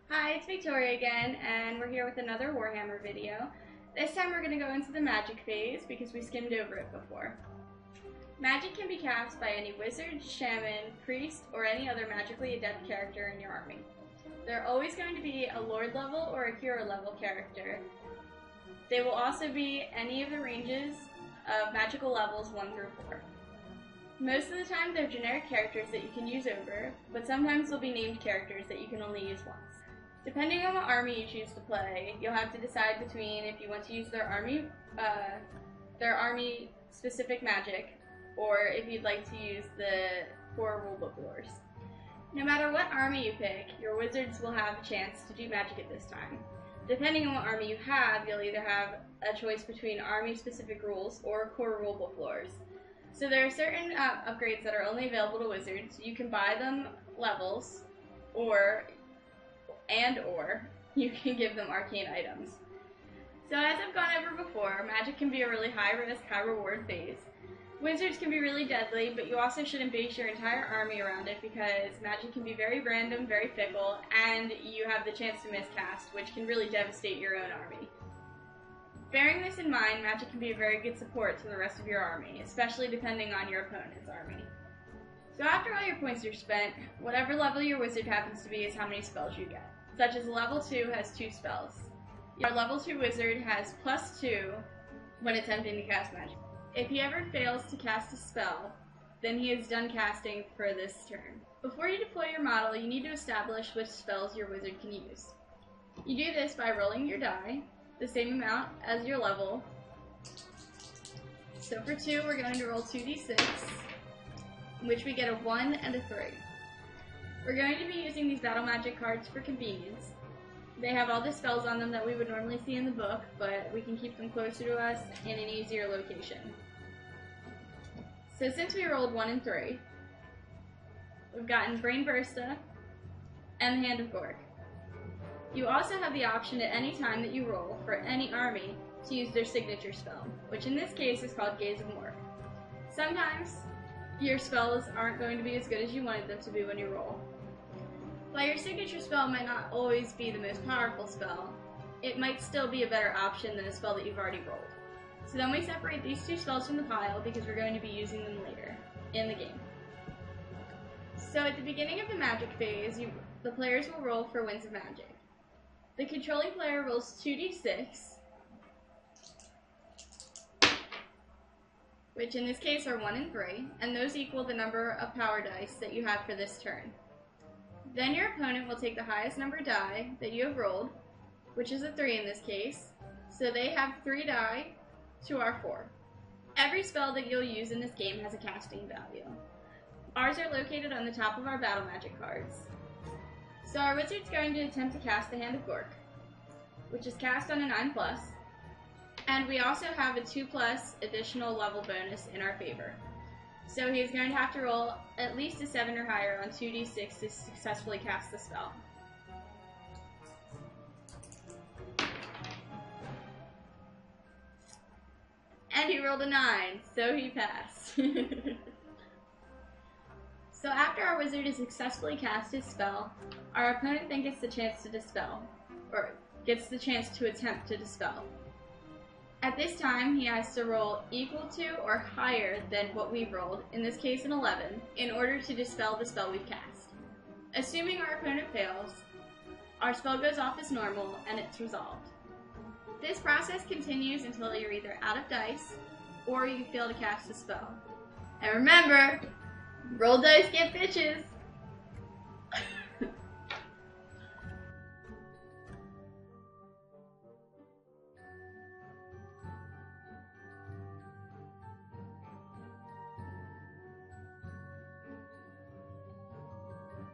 Hi, it's Victoria again, and we're here with another Warhammer video. This time we're going to go into the magic phase because we skimmed over it before. Magic can be cast by any wizard, shaman, priest, or any other magically adept character in your army. They're always going to be a lord level or a hero level character. They will also be any of the ranges of magical levels 1 through 4. Most of the time they're generic characters that you can use over, but sometimes they'll be named characters that you can only use once. Depending on what army you choose to play, you'll have to decide between if you want to use their army specific magic, or if you'd like to use the core rulebook lores. No matter what army you pick, your wizards will have a chance to do magic at this time. Depending on what army you have, you'll either have a choice between army specific rules or core rulebook lores. So there are certain upgrades that are only available to wizards. You can buy them levels, or you can give them arcane items. So as I've gone over before, magic can be a really high risk, high reward phase. Wizards can be really deadly, but you also shouldn't base your entire army around it because magic can be very random, very fickle, and you have the chance to miscast, which can really devastate your own army. Bearing this in mind, magic can be a very good support to the rest of your army, especially depending on your opponent's army. So after all your points are spent, whatever level your wizard happens to be is how many spells you get. Such as level 2 has 2 spells. Your level 2 wizard has +2 when attempting to cast magic. If he ever fails to cast a spell, then he is done casting for this turn. Before you deploy your model, you need to establish which spells your wizard can use. You do this by rolling your die, the same amount as your level. So for 2, we're going to roll 2d6, in which we get a 1 and a 3. We're going to be using these battle magic cards for convenience. They have all the spells on them that we would normally see in the book, but we can keep them closer to us in an easier location. So since we rolled 1 and 3, we've gotten Brain Bursta and the Hand of Gork. You also have the option at any time that you roll for any army to use their signature spell, which in this case is called Gaze of Mork. Sometimes your spells aren't going to be as good as you wanted them to be when you roll. While your signature spell might not always be the most powerful spell, it might still be a better option than a spell that you've already rolled. So then we separate these 2 spells from the pile because we're going to be using them later in the game. So at the beginning of the magic phase, the players will roll for Winds of Magic. The controlling player rolls 2d6, which in this case are 1 and 3, and those equal the number of power dice that you have for this turn. Then your opponent will take the highest number die that you have rolled, which is a 3 in this case, so they have 3 die to our 4. Every spell that you'll use in this game has a casting value. Ours are located on the top of our battle magic cards. So our wizard's going to attempt to cast the Hand of Gork, which is cast on a 9+, and we also have a 2+ additional level bonus in our favor. So he's going to have to roll at least a 7 or higher on 2d6 to successfully cast the spell. And he rolled a 9, so he passed. So after our wizard has successfully cast his spell, our opponent then gets the chance to dispel, or gets the chance to attempt to dispel. At this time, he has to roll equal to or higher than what we've rolled, in this case an 11, in order to dispel the spell we've cast. Assuming our opponent fails, our spell goes off as normal and it's resolved. This process continues until you're either out of dice or you fail to cast the spell. And remember, roll dice, get bitches!